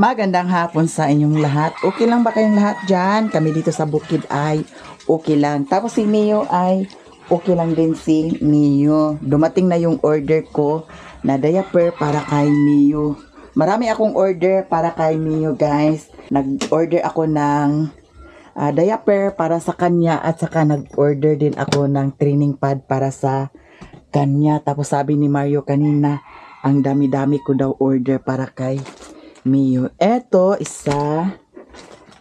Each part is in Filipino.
Magandang hapon sa inyong lahat. Okay lang ba kayong lahat dyan? Kami dito sa bukid ay okay lang. Tapos si Mio ay okay lang din si Mio. Dumating na yung order ko na diaper para kay Mio. Marami akong order para kay Mio, guys. Nag-order ako ng diaper para sa kanya at saka nag-order din ako ng training pad para sa kanya. Tapos sabi ni Mario kanina, ang dami-dami ko daw order para kay Mio. Eto, isa,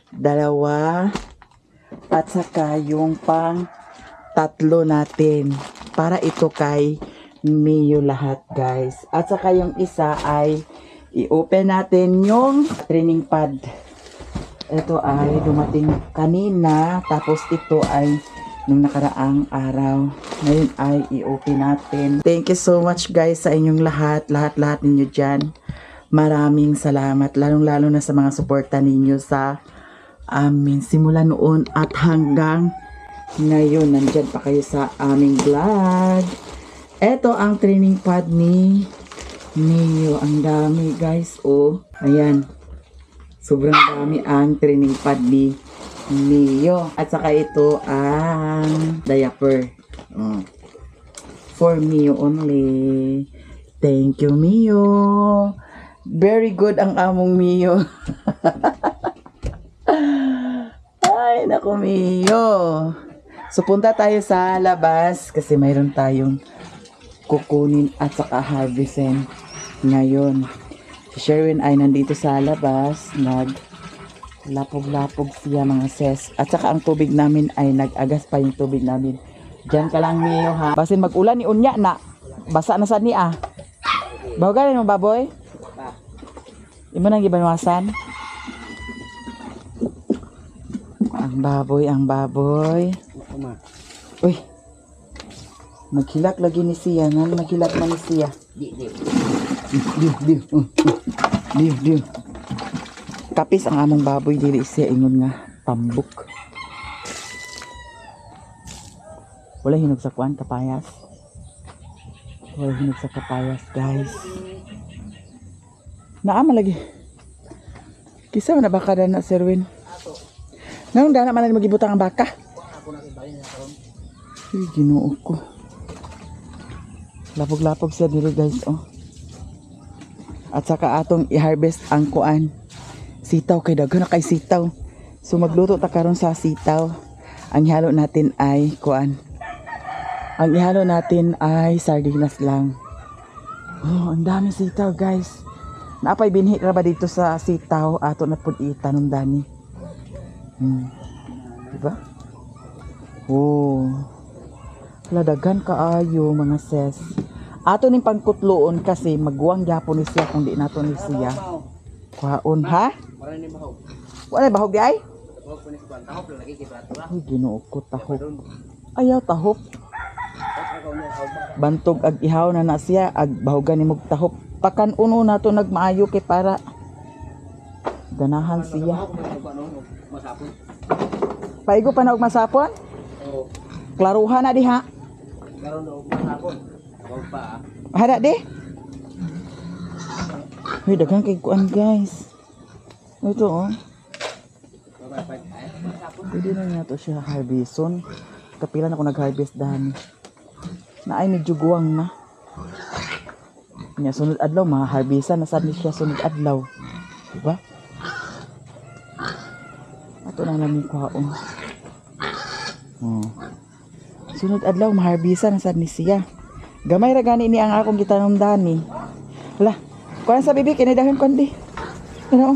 dalawa, at saka yung pang tatlo natin. Para ito kay Mio lahat, guys. At saka yung isa ay i-open natin yung training pad. Ito ay dumating kanina. Tapos ito ay nung nakaraang araw. Ngayon ay i-open natin. Thank you so much, guys, sa inyong lahat. Lahat-lahat ninyo dyan. Maraming salamat, lalong-lalo na sa mga suporta ninyo sa amin. Simula noon at hanggang ngayon, nandyan pa kayo sa aming vlog. Ito ang training pad ni Mio. Ang dami, guys. Oh, ayan. Sobrang dami ang training pad ni Mio. At saka ito ang diaper. Oh. For Mio only. Thank you, Mio. Very good ang among Mio. Ay, naku, Mio. So, punta tayo sa labas kasi mayroon tayong kukunin at saka harvestin ngayon. Si Sherwin ay nandito sa labas. Nag-lapog-lapog siya, mga ses. At saka ang tubig namin ay nag-agas pa yung tubig namin. Diyan ka lang, Mio, ha? Basin mag-ulan ni unya na. Basa na sa niya. Bahugalan mo, baboy? Imo nang gibanwasan? Ang baboy. Uy. Maghilak lagi ni siya. Maghilak man ni siya. Diw. Kapis ang among baboy. Dili siya ingon nga tambok. Wala hinog sa kuan, kapayas. Wala hinog sa kapayas, guys. Naama lagi. Kisa na baka na Sherwin. Nang dana man magibutang ang baka. Ay, Ginoo ko. Lapog-lapog siya dili, guys, oh. At saka atong i-harvest ang kuan. Sitaw, kay daghan na kay sitaw. So magluto ta karon sa sitaw. Ang ihalo natin ay kuan. Ang ihalo natin ay sardinas lang. Oh, ang dami sitaw, guys. Naapay binhi ra ba dito sa sitaw ato na pud itanom dani. Diba? Oh. Ladagan kaayo, mga ses. Ato ning pangkutloon kasi magwang gyapon ni siya kung di nato ni siya. Kuhaon, ha? Wala bahog di ay? Ay, Ginoo ko, tahop. Ayaw tahop. Bantog ag ihaw na siya, ag bahogan ni mog tahop. Pakan uno na to nagmaayo kay para ganahan siya. Paigo pa na og masapon? Klaruhan na diha. Karon og masapon. Hada di? Hoy, daghang kay kuan, guys. Ito, oh. Pwede na nga to siya harveston. Kapila na ako nag-harvest dami. Na ay medyo guwang na. Nya sunod adlaw maharbisan na sad ni siya sunod adlaw. Diba? Ato na lang ni kuhaon. Oh. Sunod adlaw maharbisan na sad ni siya. Gamay ra gani ni ang akong gitanom dani. Wala. Kuan sa bibi kini dahon kon di. Ano?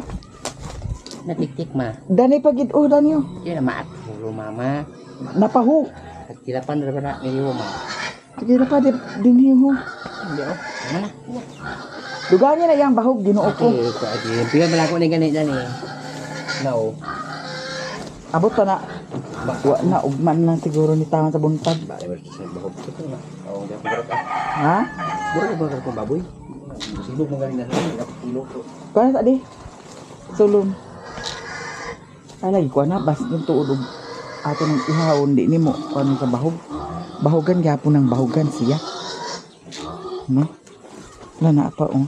Natiktik ma. Dani pagid oh danyo. Kaya na maat ulo mama. Napahu. At kilapan ra ba ni ma. Sige na pa dinhi ho. Hindi oh. Mana? Dugan niya na yang bahog Ginoo ko. Okay, ko adi. Pigan bala ko ni ganit na ni. No. Abot pa na. Wa na ugman na siguro ni tama sa buntag. Bahog ko na. Oh, di ko ka. Ha? Buro ba ko baboy? Silog mo galing na sa kilo ko. Kuan sa di? Sulong. Ay lagi kuan na bas yung tuod ato nang ihawon di nimo kuan sa bahog. Bahogan gyapon ng bahogan siya. No? Wala na pa oh.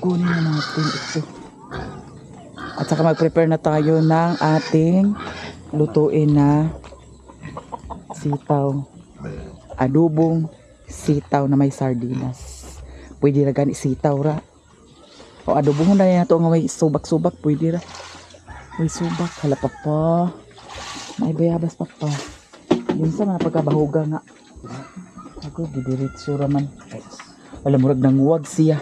kunin na natin ito. At saka mag-prepare na tayo ng ating lutuin na sitaw. Adobong sitaw na may sardinas. Pwede ra gani sitaw ra. O adobong na yan ito nga may subak-subak. Pwede ra. May subak. Hala pa pa. May bayabas pa pa. Yun sa mga pagkabahuga nga. Ako, gidiritso raman. Wala, murag nang huwag siya.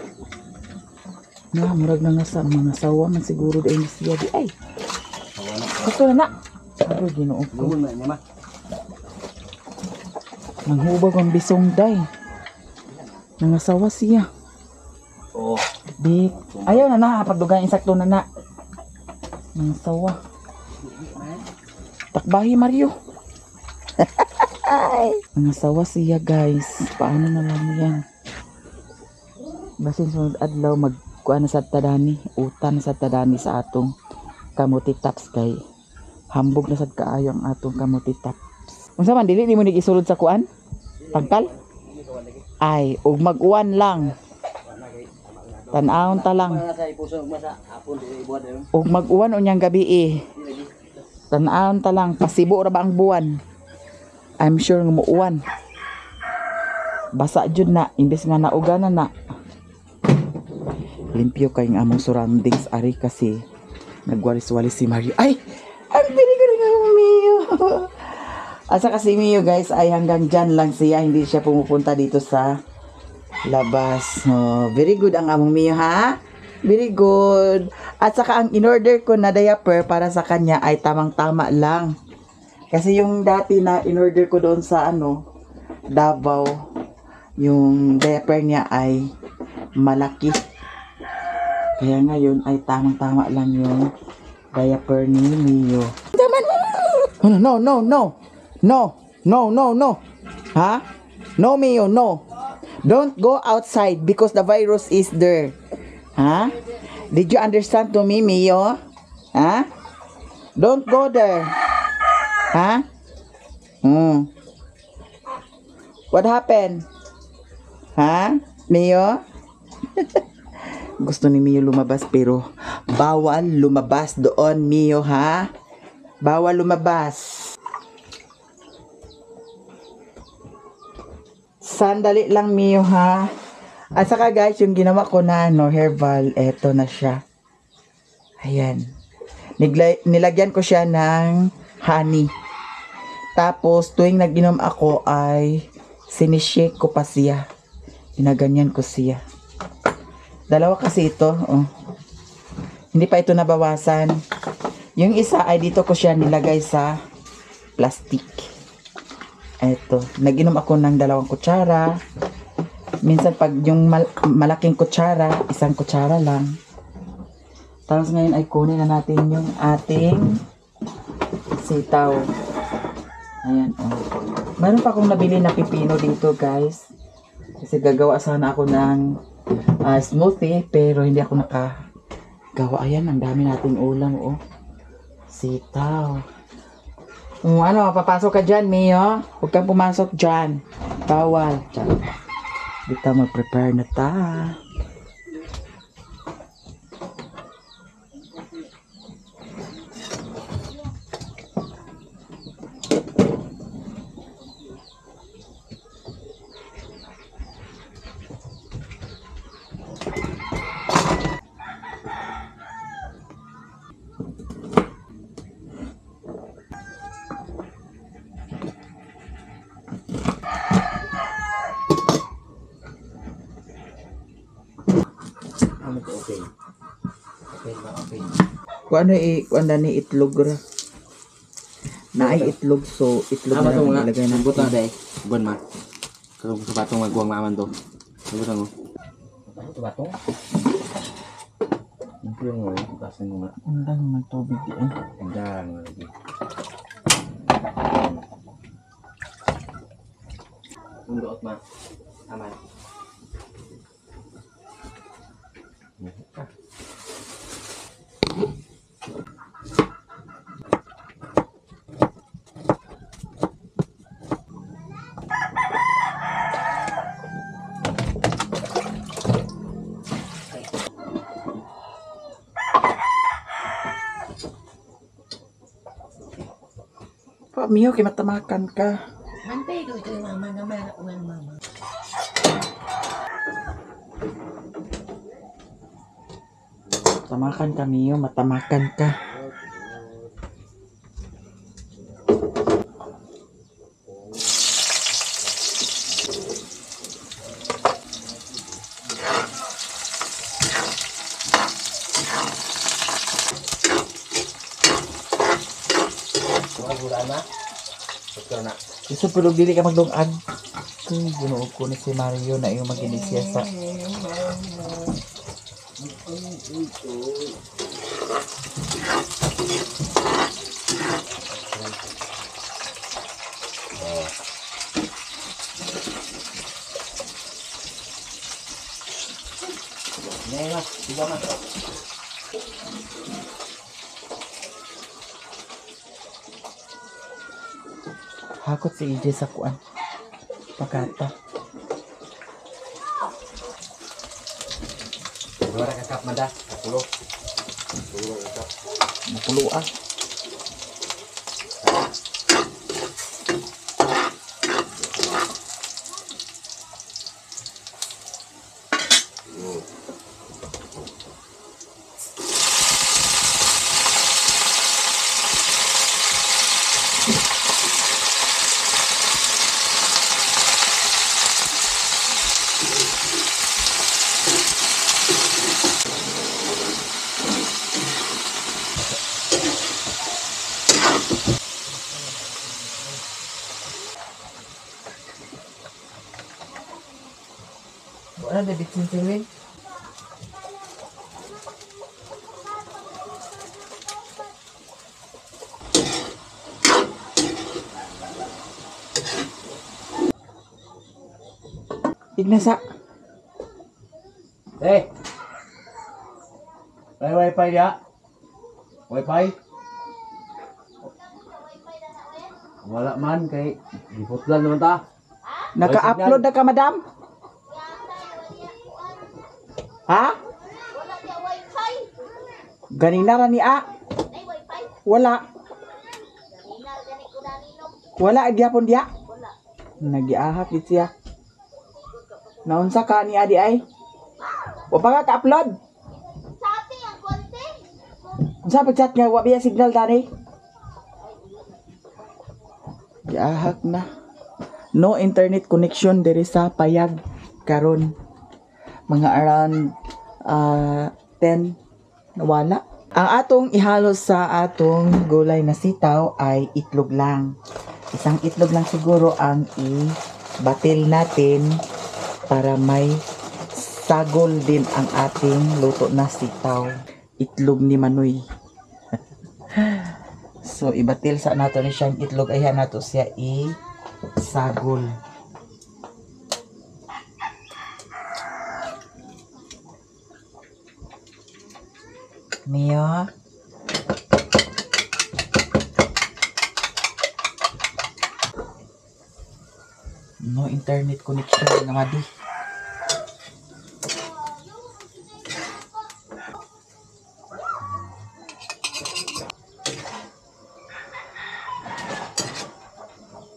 Na, murag na nga sa mga sawa man siguro dahil siya. Di ay! Gusto na na! Ako, ginoo ko. Nanghubag ang bisong day. Nangasawa siya. Oo. Bik. Ayaw na na, pagdugan insakto na na. Nangasawa. Takbahi Mario. Nangasawa siya guys. Paano na lang yan? Basin sunod adlaw magkuha na sa tadani. Utan na sa tadani sa atong kamuti taps kay. Hambog na sad kaayo ang atong kamuti taps. Unsa man dili mo nigisulod sa kuan? Pagkal? Ay, ug mag-uwan lang. Tan-awon ta lang. Ug mag-uwan unyang gabi eh. Tan-awon ta lang, pasibo ra ba ang buwan? I'm sure nga muuwan. Basa jud na imbes nga nauganan na. Limpyo kay ang among surroundings ari kasi nagwalis-walis si Mario. Ay! Ang binigo nga Mio. At saka si Mio guys ay hanggang dyan lang siya. Hindi siya pumupunta dito sa labas. Oh, very good ang among Mio ha. Very good. At saka ang in-order ko na diaper para sa kanya ay tamang-tama lang. Kasi yung dati na in-order ko doon sa Davao, yung diaper niya ay malaki. Kaya ngayon ay tamang-tama lang yung diaper ni Mio. No, no, no, no. No, no, no, no. Ha? No, Mio, no. Don't go outside because the virus is there. Ha? Did you understand to me, Mio? Ha? Don't go there. Ha? What happened? Ha? Mio? Gusto ni Mio lumabas pero bawal lumabas doon, Mio, ha? Bawal lumabas. Sandali lang, Mio, ha? At saka guys, yung ginawa ko na herbal, eto na siya. Ayan. Nilagyan ko siya ng honey. Tapos, tuwing nag-inom ako ay sinishake ko pa siya. Ginaganyan ko siya. Dalawa kasi ito. Oh. Hindi pa ito nabawasan. Yung isa ay dito ko siya nilagay sa plastic. Eto. Nag-inom ako ng 2 kutsara. Minsan pag yung malaking kutsara, 1 kutsara lang. Tapos ngayon ay kunin na natin yung ating sitaw. Ayan, oh. Meron pa akong nabili na pipino dito, guys. Kasi gagawa sana ako ng smoothie, pero hindi ako nakagawa. Ayan, ang dami nating ulam, oh. Sitaw. Papasok ka dyan, Mio. Huwag kang pumasok dyan. Bawal. Dito mag-prepare na ta. Okay. Okay ba? Okay. Kuan na ni itlog ra. Naay itlog, so itlog na lang ilagay na. Buta day. Bon ma. Kung sa batong magbuwang maaman to. Buta mo. Ito batong. Ito mo, kasan mo. Undang magtubig di ay. Undang lagi. Undot ma. Aman. Pa, Mio, kay matamakan ka. Mantay ko ito yung mama na uwan mama. Matamakan ka, Mio. Matamakan ka. Gula na. Ito na. Gusto pero dili ka maglungag. Kung ginuog ko ni si Mario na yung maginisya sa... Ngayon na. Diba na. Hakot si EJ sa kuan. Pagkata. Dua ka kap mada. Kapulo. Napulo ah. Wala na bitsin si Win. Ignasa. Eh. May wifi dia? Wifi? Wala man kay giputlan naman ta. Naka-upload na ka, madam? Ha? Wala niya wifi. Ganina ra ni A. Ay wifi. Wala. Galingar gani ko daninok. Wala gyapon dia. Wala. Nagiahak gid siya. Naunsa ka ni Adi ay? Wa pa ka ka-upload. Sa ati ang konti. Unsa pag chat nga wa biya signal dani? Giahak na. No internet connection diri sa Payag karon. Mga around 10 nawala. Ang atong ihalos sa atong gulay na sitaw ay itlog lang. Isang itlog lang siguro ang i-batil natin para may sagol din ang ating luto na sitaw. Itlog ni Manoy. So, ibatil sa nato ni siyang itlog. Ayan nato siya i-sagol. Mia. No internet connection nga di.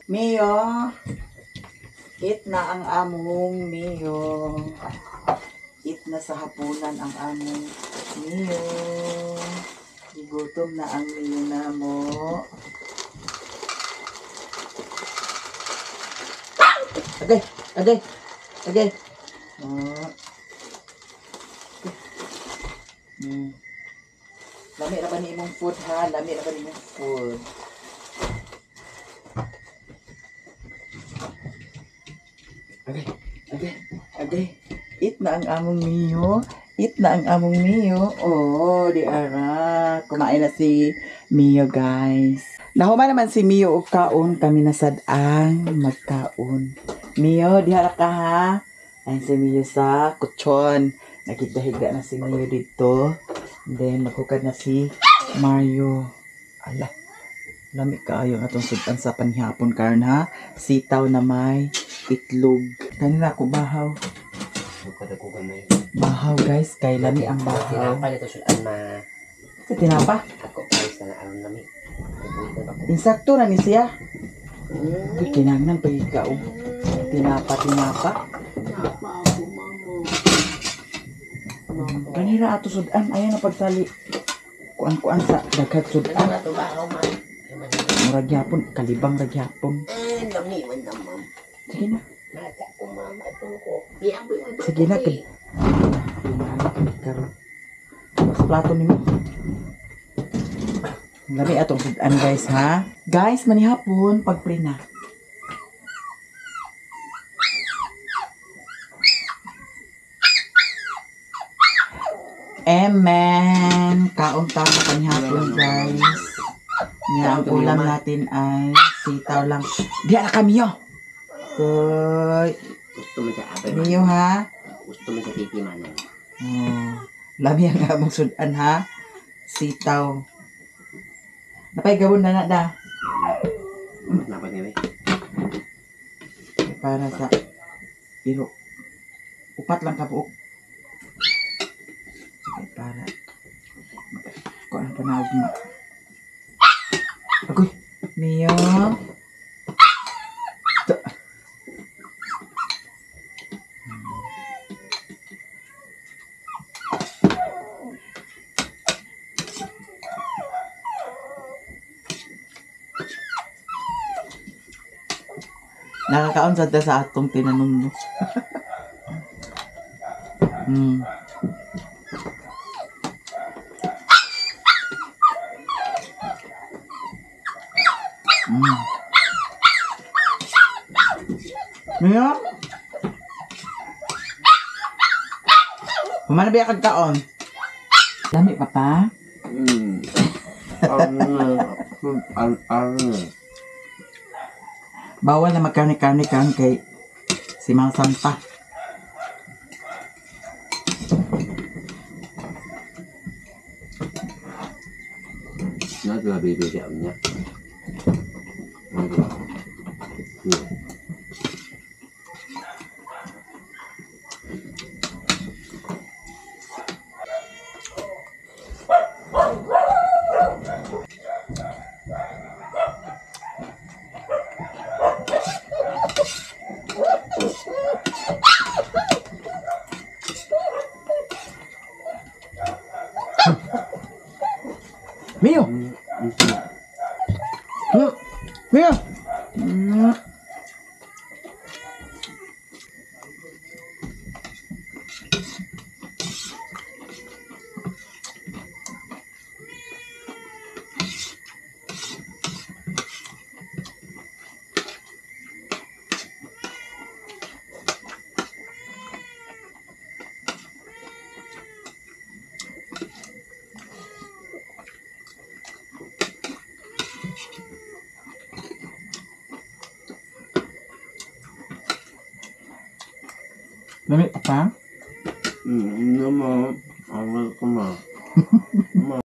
Mio, eat na ang among Mio. Eat na sa hapunan ang among Mio. Gutom na ang Mio na mo. Agay, agay, agay. Oh. Lami na ba ni imong food ha? Lami na ba ni imong food? Agay, agay, agay. Eat na ang among Mio. Eat na ang among Mio. Oh, di ara. Kumain na si Mio, guys. Nahuman naman si Mio og kaon. Kami nasad ang magkaon. Mio, di harap ka ha. Ayun si Mio sa kutsyon. Nakita-higa na si Mio dito. And then, magkukad na si Mario. Ala. Lami kaayo atong sudan sa panghapon karon ha. Sitaw na may itlog. Kanina ako bahaw. Magkadakugan na yun. Bahaw guys, kay lami ang bahaw. Tinapa nito sulan ma... Sa tinapa, Ako guys na alam namin. insakto na ni siya. Uy, kinangnan pag ikaw. Tinapa. Kanira ato sudan, ayan na pagsali. Kuan sa daghat sudan. Ito ba ako man? Murag yapon, kalibang rag yapon. Lami man naman. Sige na. Nata ko mama ito ko. Biyaboy mo ito. Sige na, karon. Sa plato nimo. Lami atong sudan guys ha. Guys, manihapon pag-pray na. Amen. Kaon tayo panihapon guys. Yan, ang ulam natin ay sitaw lang. Diyan na kami yo. Koy. Gusto mo sa apay Miyo ha. Gusto mo sa titi man. Oh, lami ang among sudan ha. Sitaw. Napay gawon na da. Dapat nila. Para sa iro. Upat lang ka buok. Sige, para. Kung ang panawag mo. Agoy. Miyo. Nakakaon sa atong tinanong mo. Mia? Humana ba kag kaon? Lami papa. Bawal na magkarne-karne kan kay si Mang Santa. Bibigyan niya. Mio! Mio! Lami papa? Naman. Ang ko ma.